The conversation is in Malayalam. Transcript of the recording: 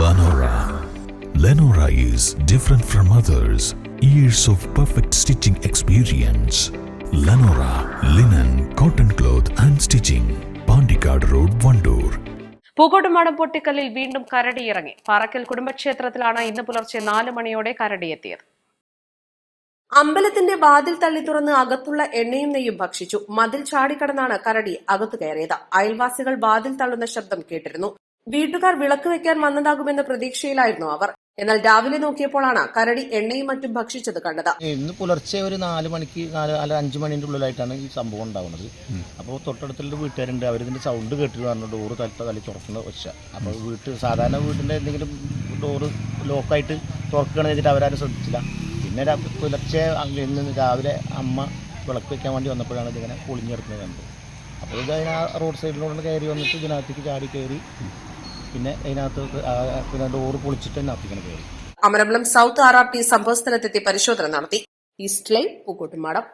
Lenora. Lenora is different from others. Years of perfect stitching experience. Lenora linen, cotton cloth and stitching. Pandikad Road, Vandoor. Pookkottumpadam പൊട്ടിക്കലിൽ വീണ്ടും കരടിയിറങ്ങി. പാറക്കൽ കുടുംബക്ഷേത്രത്തിലാണ് ഇന്ന് പുലർച്ചെ 4 മണിയോടെ കരടിയെത്തിയത്. അമ്പലത്തിന്റെ വാതിൽ തള്ളി തുറന്ന് അകത്തുള്ള എണ്ണയും നെയ്യും ഭക്ഷിച്ചു. മതിൽ ചാടിക്കടന്നാണ് കരടി അകത്തു കയറിയത്. അയൽവാസികൾ വാതിൽ തള്ളുന്ന ശബ്ദം കേട്ടിരുന്നു. വീട്ടുകാർ വിളക്ക് വെക്കാൻ വന്നതാകുമെന്ന പ്രതീക്ഷയിലായിരുന്നു അവർ. എന്നാൽ രാവിലെ നോക്കിയപ്പോഴാണ് കരടി എണ്ണയും മറ്റും ഭക്ഷിച്ചത് കണ്ടത്. ഇന്ന് പുലർച്ചെ ഒരു 4 മണിക്ക് 5 മണിന്റെ ഉള്ളിലായിട്ടാണ് ഈ സംഭവം ഉണ്ടാവുന്നത്. അപ്പോൾ തൊട്ടടുത്തുള്ള വീട്ടുകാരുണ്ട്, അവരിതിന്റെ സൗണ്ട് കേട്ടിട്ട് പറഞ്ഞു ഡോറ് തള്ളി തുറക്കുന്ന ഒച്ച. അപ്പോൾ സാധാരണ വീടിന്റെ എന്തെങ്കിലും ഡോറ് ലോക്കായിട്ട് തുറക്കുകയാണെന്ന് വെച്ചിട്ട് അവരാരും ശ്രദ്ധിച്ചില്ല. പിന്നെ പുലർച്ചെ രാവിലെ അമ്മ വിളക്ക് വെക്കാൻ വേണ്ടി വന്നപ്പോഴാണ് ഇതിങ്ങനെ പൊളിഞ്ഞെടുക്കുന്നത് കണ്ടത്. അപ്പോൾ ഇത് റോഡ് സൈഡിലൂടെ കയറി വന്നിട്ട് ഇതിനകത്തേക്ക് ചാടി കയറി പിന്നെ അതിനകത്ത് ഡോറ് പൊളിച്ചിട്ട് അതിനകത്തേക്കാണ് കയറി. അമരമ്പലം സൗത്ത് RRT സംഭവസ്ഥലത്തെത്തി പരിശോധന നടത്തി. East line Pookkottumpadam.